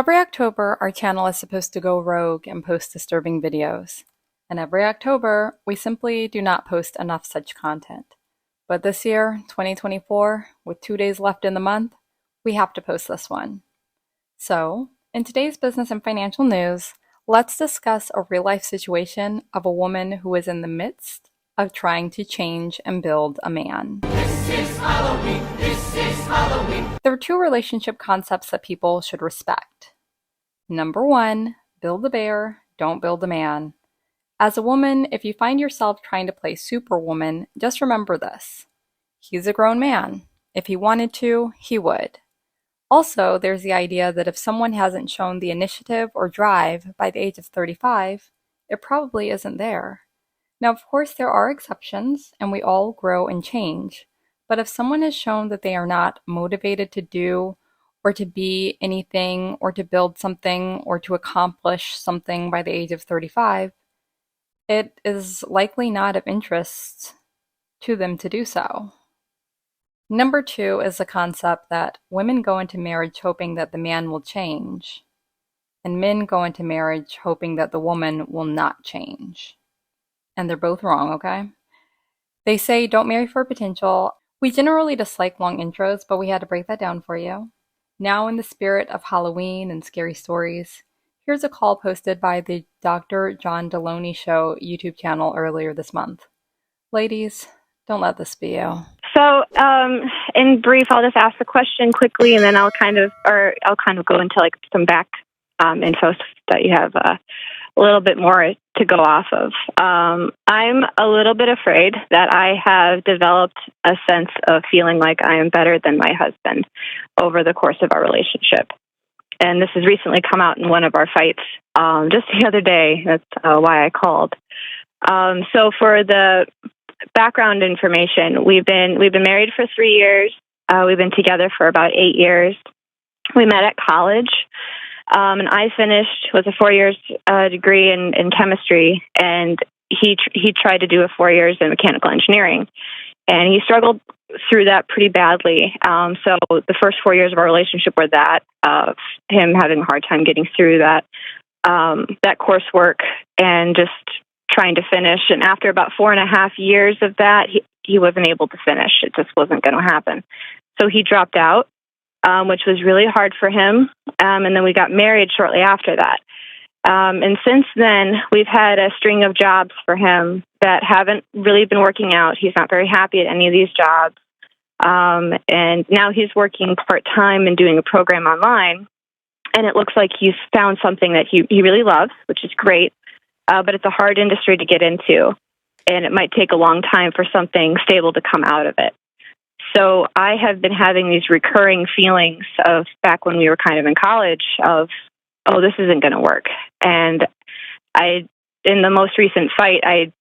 Every October, our channel is supposed to go rogue and post disturbing videos. And every October, we simply do not post enough such content. But this year, 2024, with 2 days left in the month, we have to post this one. So, in today's business and financial news, let's discuss a real-life situation of a woman who is in the midst of trying to change and build a man. This is Halloween, this is Halloween. There are two relationship concepts that people should respect. Number one, build a bear, don't build a man. As a woman, if you find yourself trying to play Superwoman, just remember this. He's a grown man. If he wanted to, he would. Also, there's the idea that if someone hasn't shown the initiative or drive by the age of 35, it probably isn't there. Now, of course, there are exceptions, and we all grow and change. But if someone has shown that they are not motivated to do or to be anything or to build something or to accomplish something by the age of 35, it is likely not of interest to them to do so. Number two is the concept that women go into marriage hoping that the man will change, and men go into marriage hoping that the woman will not change. And they're both wrong, okay? They say don't marry for potential. We generally dislike long intros, but we had to break that down for you. Now, in the spirit of Halloween and scary stories, here's a call posted by the Dr. John Deloney Show YouTube channel earlier this month. Ladies, don't let this be you. So, in brief, I'll just ask the question quickly, and then I'll kind of go into like some back info that you have a little bit more to go off of. I'm a little bit afraid that I have developed a sense of feeling like I am better than my husband over the course of our relationship. And this has recently come out in one of our fights just the other day. That's why I called. So for the background information, we've been married for 3 years. We've been together for about 8 years. We met at college. And I finished with a 4 years degree in chemistry, and he tried to do a 4 years in mechanical engineering, and he struggled through that pretty badly. So the first 4 years of our relationship were that of him having a hard time getting through that coursework and just trying to finish. And after about 4.5 years of that, he wasn't able to finish. It just wasn't going to happen. So he dropped out. Which was really hard for him. And then we got married shortly after that. And since then, we've had a string of jobs for him that haven't really been working out. He's not very happy at any of these jobs. And now he's working part-time and doing a program online. And it looks like he's found something that he really loves, which is great. But it's a hard industry to get into. And it might take a long time for something stable to come out of it. So I have been having these recurring feelings of back when we were kind of in college of, oh, this isn't going to work. And in the most recent fight, I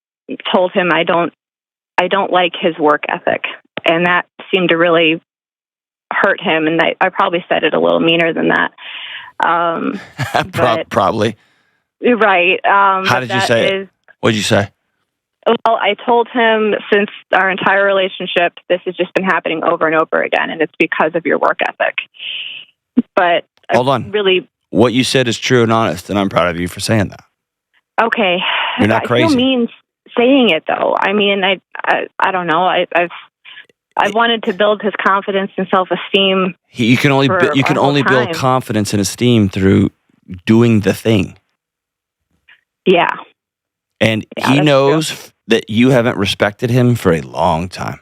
told him I don't like his work ethic. And that seemed to really hurt him. And I probably said it a little meaner than that. Probably. Right. How did you say it? What did you say? Well, I told him since our entire relationship, this has just been happening over and over again, and it's because of your work ethic. But hold on. Really, what you said is true and honest, and I'm proud of you for saying that. Okay. You're not crazy. I still mean saying it, though. I mean, I don't know. I've wanted to build his confidence and self-esteem. You can only build confidence and esteem through doing the thing. Yeah. And he knows true. That you haven't respected him for a long time.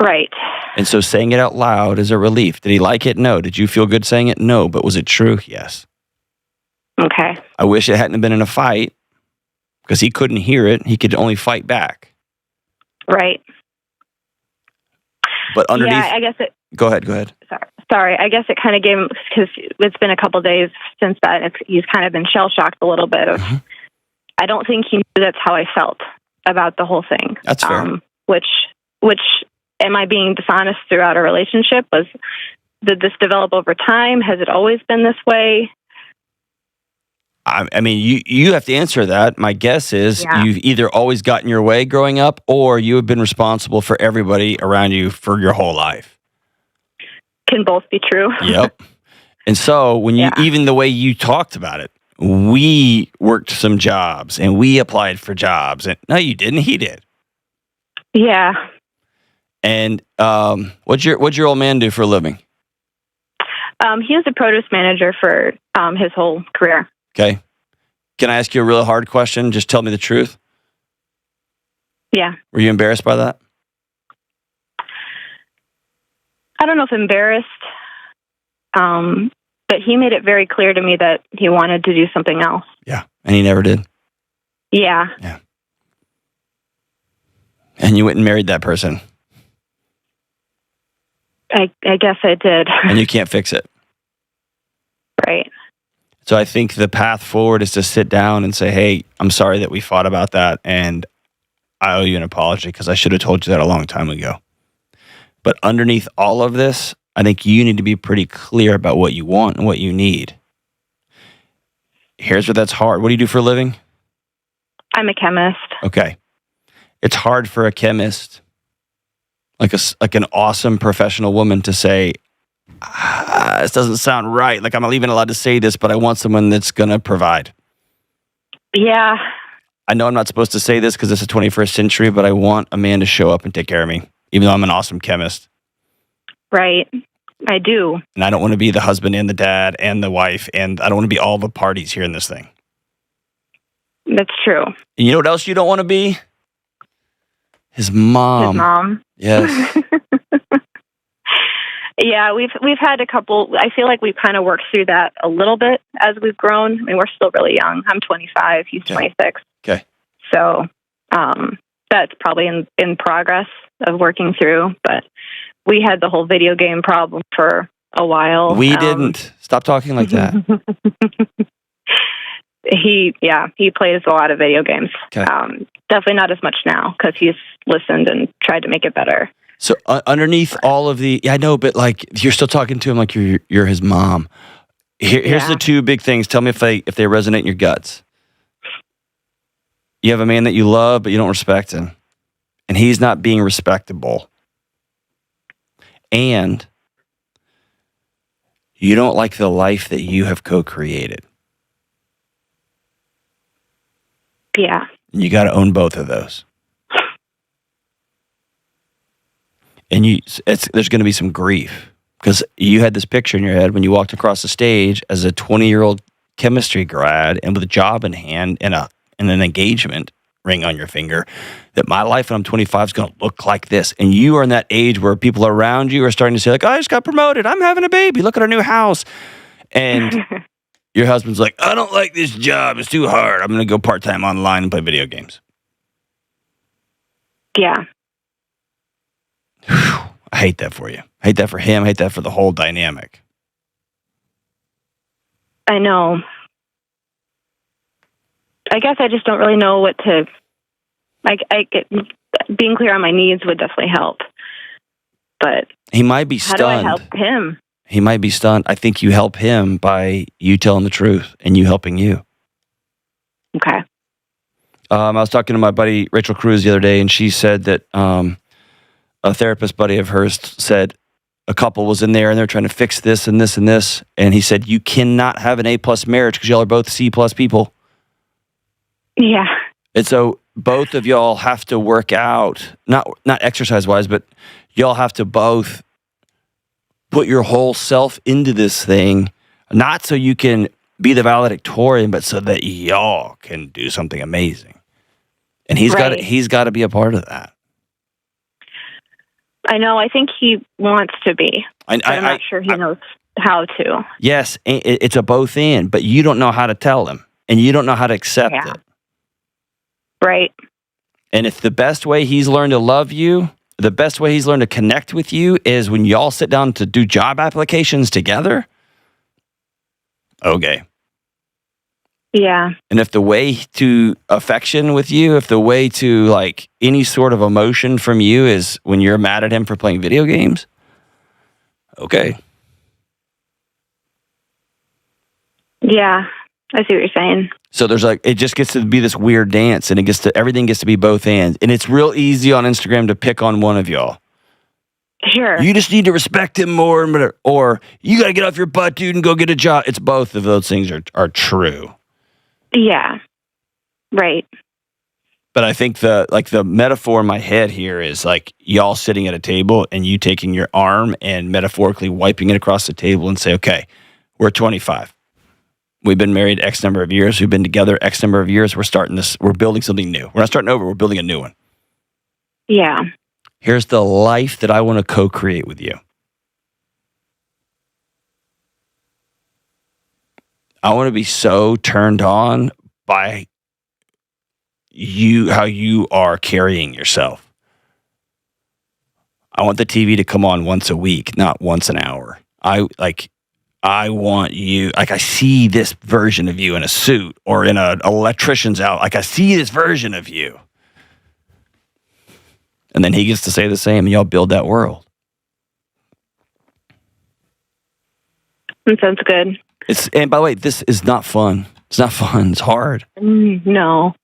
Right. And so saying it out loud is a relief. Did he like it? No. Did you feel good saying it? No. But was it true? Yes. Okay. I wish it hadn't been in a fight because he couldn't hear it. He could only fight back. Right. But underneath... Yeah, I guess it... Go ahead. Sorry. I guess it kind of gave him... Because it's been a couple days since that. He's kind of been shell-shocked a little bit of... Mm-hmm. I don't think he knew that's how I felt about the whole thing. That's fair. Which, am I being dishonest throughout our relationship? Did this develop over time? Has it always been this way? I mean, you have to answer that. My guess is you've either always gotten your way growing up, or you have been responsible for everybody around you for your whole life. Can both be true. Yep. And so when you, even the way you talked about it, we worked some jobs and we applied for jobs. And no, you didn't. He did. Yeah. And what'd your old man do for a living? He was a produce manager for his whole career. Okay. Can I ask you a really hard question? Just tell me the truth. Yeah. Were you embarrassed by that? I don't know if embarrassed, but he made it very clear to me that he wanted to do something else. Yeah. And he never did. Yeah. Yeah. And you went and married that person. I guess I did. And you can't fix it. Right. So I think the path forward is to sit down and say, hey, I'm sorry that we fought about that, and I owe you an apology because I should have told you that a long time ago. But underneath all of this, I think you need to be pretty clear about what you want and what you need. Here's where that's hard. What do you do for a living? I'm a chemist. Okay. It's hard for a chemist, like an awesome professional woman, to say, this doesn't sound right. Like, I'm not even allowed to say this, but I want someone that's going to provide. Yeah. I know I'm not supposed to say this because it's the 21st century, but I want a man to show up and take care of me, even though I'm an awesome chemist. Right. I do. And I don't want to be the husband and the dad and the wife, and I don't want to be all the parties here in this thing. That's true. And you know what else you don't want to be? His mom. His mom. Yes. Yeah, we've had a couple. I feel like we've kind of worked through that a little bit as we've grown. I mean, we're still really young. I'm 25. He's 26. Okay. So that's probably in progress of working through. But we had the whole video game problem for a while. We didn't. Stop talking like that. He plays a lot of video games. Okay. Definitely not as much now because he's listened and tried to make it better. So underneath all of the, I know, but like you're still talking to him like you're his mom. Here's the two big things. Tell me if they resonate in your guts. You have a man that you love, but you don't respect him, and he's not being respectable. And you don't like the life that you have co-created. Yeah. And you got to own both of those. And there's going to be some grief because you had this picture in your head when you walked across the stage as a 20-year-old chemistry grad and with a job in hand and an engagement ring on your finger, that my life when I'm 25 is going to look like this. And you are in that age where people around you are starting to say, like, I just got promoted. I'm having a baby. Look at our new house. And your husband's like, I don't like this job. It's too hard. I'm going to go part-time online and play video games. Yeah. I hate that for you. I hate that for him. I hate that for the whole dynamic. I know. I guess I just don't really know what to, being clear on my needs would definitely help. But he might be stunned. How do I help him? He might be stunned. I think you help him by you telling the truth and you helping you. Okay. I was talking to my buddy Rachel Cruz the other day, and she said that a therapist buddy of hers said a couple was in there and they're trying to fix this and this and this. And he said, you cannot have an A+ marriage because y'all are both C+ people. Yeah. And so both of y'all have to work out, not exercise-wise, but y'all have to both put your whole self into this thing, not so you can be the valedictorian, but so that y'all can do something amazing. And he's got to be a part of that. I know. I think he wants to be. I'm not sure he knows how to. Yes, it's a both and, but you don't know how to tell him, and you don't know how to accept it. Right. And if the best way he's learned to love you, the best way he's learned to connect with you is when y'all sit down to do job applications together, okay. Yeah. And if the way to affection with you, if the way to like any sort of emotion from you is when you're mad at him for playing video games, okay. Yeah, I see what you're saying. So there's like, it just gets to be this weird dance, and everything gets to be both ends. And it's real easy on Instagram to pick on one of y'all. Sure. You just need to respect him more, or you got to get off your butt, dude, and go get a job. It's both of those things are true. Yeah. Right. But I think the metaphor in my head here is like y'all sitting at a table and you taking your arm and metaphorically wiping it across the table and say, okay, we're 25. We've been married X number of years. We've been together X number of years. We're starting this. We're building something new. We're not starting over. We're building a new one. Yeah. Here's the life that I want to co-create with you. I want to be so turned on by you, how you are carrying yourself. I want the TV to come on once a week, not once an hour. I want you, like I see this version of you in a suit or in an electrician's out. Like I see this version of you. And then he gets to say the same and y'all build that world. That sounds good. And by the way, this is not fun. It's not fun. It's hard. No.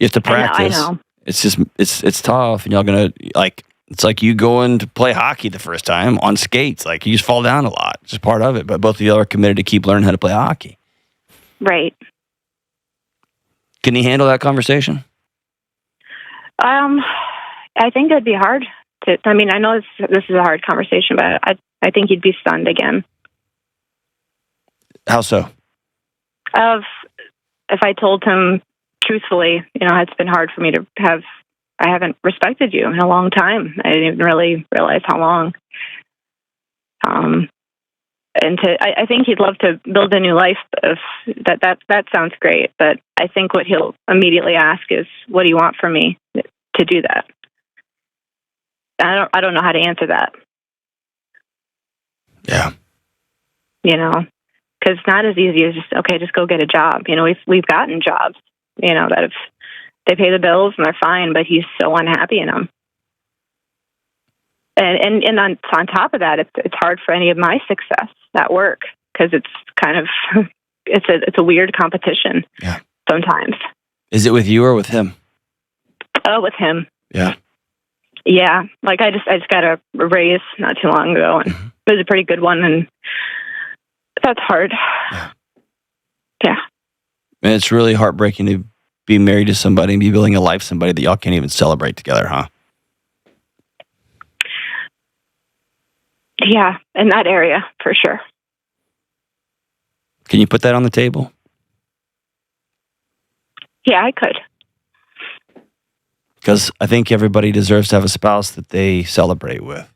You have to practice. I know. It's just, it's tough. And y'all going to like, it's like you going to play hockey the first time on skates. Like you just fall down a lot. It's just part of it. But both of you are committed to keep learning how to play hockey. Right. Can you handle that conversation? I think it'd be hard to. I mean, I know this is a hard conversation, but I think he'd be stunned again. How so? If I told him truthfully, it's been hard for me to have. I haven't respected you in a long time. I didn't even really realize how long. I think he'd love to build a new life. That sounds great, but I think what he'll immediately ask is, "What do you want from me to do that?" I don't know how to answer that. Yeah. Because it's not as easy as just go get a job. We've gotten jobs, that they pay the bills and they're fine, but he's so unhappy in them. And on top of that, it's hard for any of my success at work because it's kind of it's a weird competition. Yeah. Sometimes. Is it with you or with him? Oh, with him. Yeah. Yeah. Like I just got a raise not too long ago, and it was a pretty good one, and that's hard. Yeah. And it's really heartbreaking to be married to somebody and be building a life with somebody that y'all can't even celebrate together, huh? Yeah, in that area, for sure. Can you put that on the table? Yeah, I could. Because I think everybody deserves to have a spouse that they celebrate with.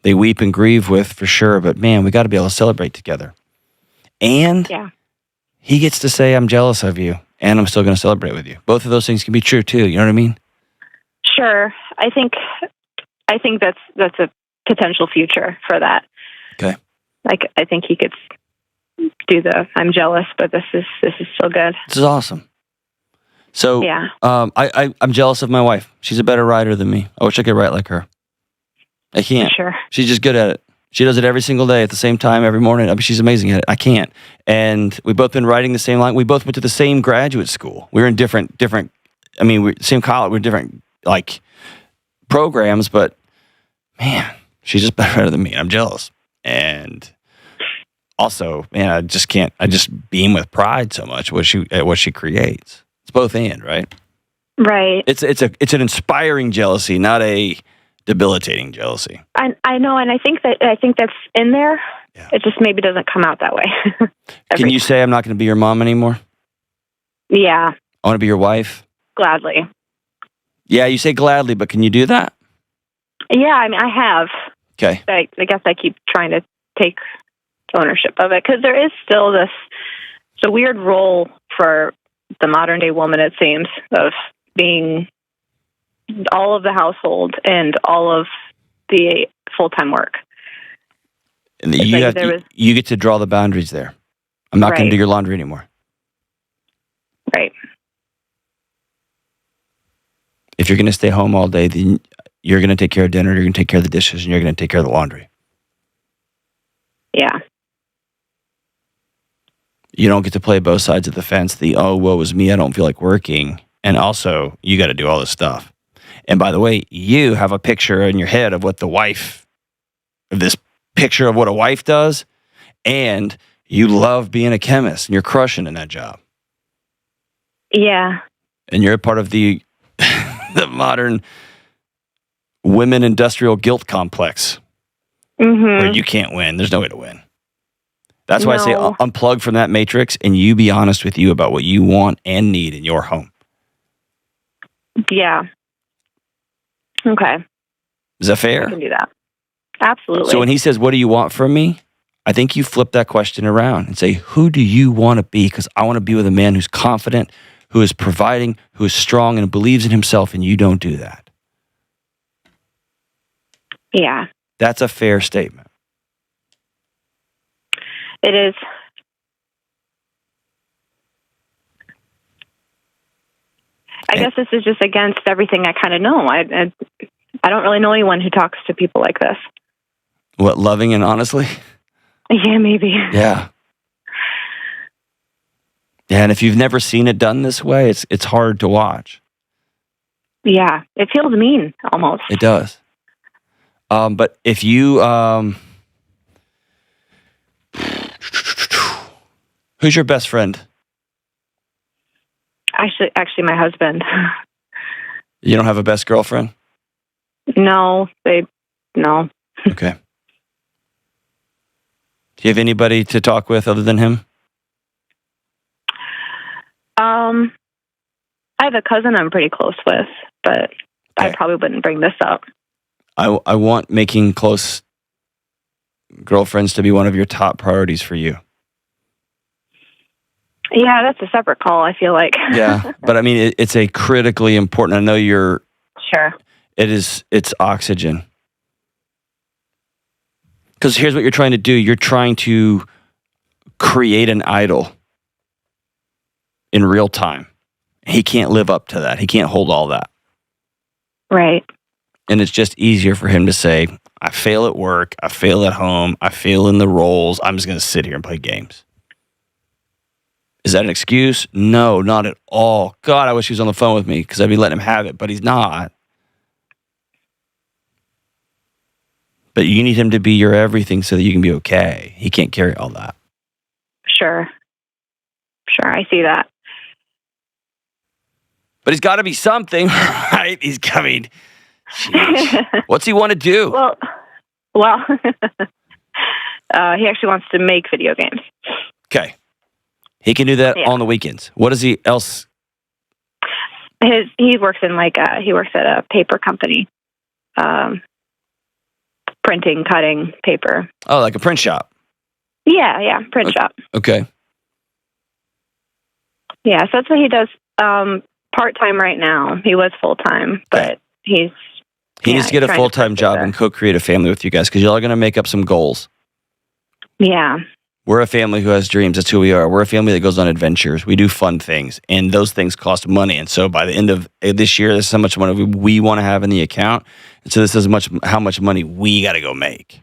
They weep and grieve with, for sure, but man, we got to be able to celebrate together. And he gets to say, I'm jealous of you, and I'm still going to celebrate with you. Both of those things can be true, too. You know what I mean? Sure. I think that's a potential future for that. Okay. Like, I think he could do I'm jealous, but this is so good. This is awesome. So, yeah. I'm jealous of my wife. She's a better writer than me. I wish I could write like her. I can't. Sure. She's just good at it. She does it every single day at the same time, every morning. I mean, she's amazing at it. I can't. And we've both been writing the same line. We both went to the same graduate school. We were in different, I mean, same college. We're different, programs, but man, she's just better than me. I'm jealous. And also, man, I just beam with pride so much at what she creates. It's both and, right? Right. It's an inspiring jealousy, not a debilitating jealousy. I know, and I think that's in there. Yeah. It just maybe doesn't come out that way. Can you say I'm not going to be your mom anymore? Yeah. I want to be your wife? Gladly. Yeah, you say gladly, but can you do that? Yeah, I mean, I have. Okay. I guess I keep trying to take ownership of it because there is still it's a weird role for the modern day woman, it seems, of being all of the household and all of the full-time work. And you get to draw the boundaries there. I'm not going to do your laundry anymore. Right. If you're going to stay home all day, then you're going to take care of dinner, you're going to take care of the dishes, and you're going to take care of the laundry. Yeah. You don't get to play both sides of the fence. Woe is me, I don't feel like working. And also, you got to do all this stuff. And by the way, you have a picture in your head of what this picture of what a wife does, and you love being a chemist, and you're crushing in that job. Yeah. And you're a part of the modern women industrial guilt complex where you can't win. There's no way to win. That's why I say unplug from that matrix and you be honest with you about what you want and need in your home. Yeah. Okay. Is that fair? I can do that. Absolutely. So when he says, what do you want from me? I think you flip that question around and say, who do you want to be? Because I want to be with a man who's confident, who is providing, who is strong and believes in himself, and you don't do that. Yeah. That's a fair statement. It is. I guess this is just against everything I kind of know. I don't really know anyone who talks to people like this. What, loving and honestly? Yeah, maybe. Yeah. Yeah, and if you've never seen it done this way, it's hard to watch. Yeah, it feels mean almost. It does. But if you, who's your best friend? Actually, my husband. You don't have a best girlfriend? No, no. Okay. Do you have anybody to talk with other than him? I have a cousin I'm pretty close with, but okay. I probably wouldn't bring this up. I want making close girlfriends to be one of your top priorities for you. Yeah, that's a separate call, I feel like. Yeah, but I mean, it's a critically important. I know you're... Sure. It's oxygen. Because here's what you're trying to do. You're trying to create an idol in real time. He can't live up to that. He can't hold all that. Right. And it's just easier for him to say, I fail at work, I fail at home, I fail in the roles, I'm just going to sit here and play games. Is that an excuse? No, not at all. God, I wish he was on the phone with me because I'd be letting him have it, but he's not. But you need him to be your everything so that you can be okay. He can't carry all that. Sure, I see that. But he's got to be something, right? He's coming. Jeez. What's he want to do? Well, he actually wants to make video games. Okay. He can do that on the weekends. What does he else? He works in he works at a paper company, printing, cutting paper. Oh, like a print shop. Yeah, print shop. Okay. Yeah, so that's what he does part-time right now. He was full-time, but he needs to get a full-time job and co-create a family with you guys because y'all are going to make up some goals. Yeah. We're a family who has dreams. That's who we are. We're a family that goes on adventures. We do fun things, and those things cost money. And so by the end of this year, this is how much money we want to have in the account. And so this is how much money we got to go make.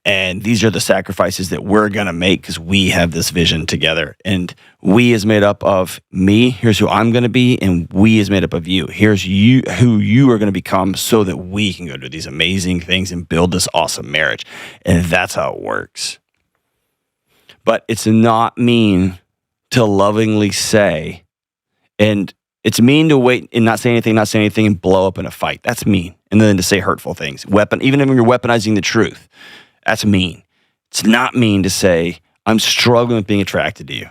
And these are the sacrifices that we're going to make because we have this vision together. And we is made up of me. Here's who I'm going to be. And we is made up of you. Here's you, who you are going to become so that we can go do these amazing things and build this awesome marriage. And that's how it works. But it's not mean to lovingly say, and it's mean to wait and not say anything and blow up in a fight. That's mean. And then to say hurtful things. Even if you're weaponizing the truth. That's mean. It's not mean to say, I'm struggling with being attracted to you.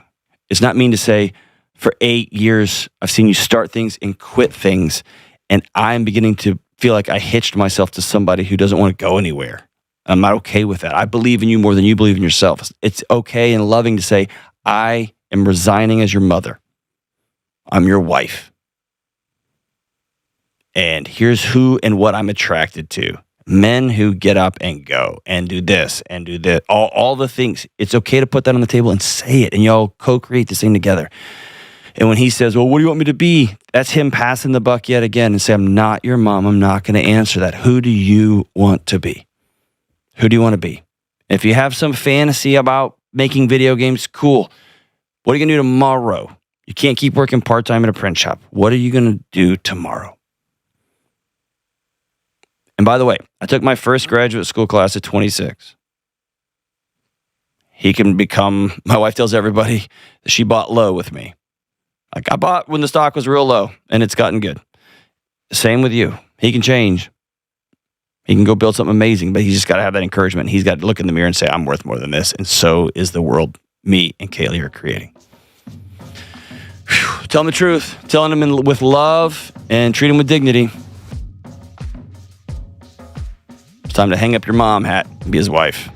It's not mean to say, for 8 years, I've seen you start things and quit things, and I'm beginning to feel like I hitched myself to somebody who doesn't want to go anywhere. I'm not okay with that. I believe in you more than you believe in yourself. It's okay and loving to say, I am resigning as your mother. I'm your wife. And here's who and what I'm attracted to. Men who get up and go and do this and do that, all the things. It's okay to put that on the table and say it, and y'all co-create this thing together. And when he says, well, what do you want me to be? That's him passing the buck yet again and say, I'm not your mom. I'm not going to answer that. Who do you want to be? Who do you want to be? If you have some fantasy about making video games, cool. What are you going to do tomorrow? You can't keep working part-time at a print shop. What are you going to do tomorrow? And by the way, I took my first graduate school class at 26. He can become, my wife tells everybody that she bought low with me. Like, I bought when the stock was real low, and it's gotten good. Same with you. He can change. He can go build something amazing, but he's just got to have that encouragement. He's got to look in the mirror and say, I'm worth more than this. And so is the world me and Kaylee are creating. Whew. Tell him the truth. Telling him with love and treat him with dignity. It's time to hang up your mom hat and be his wife.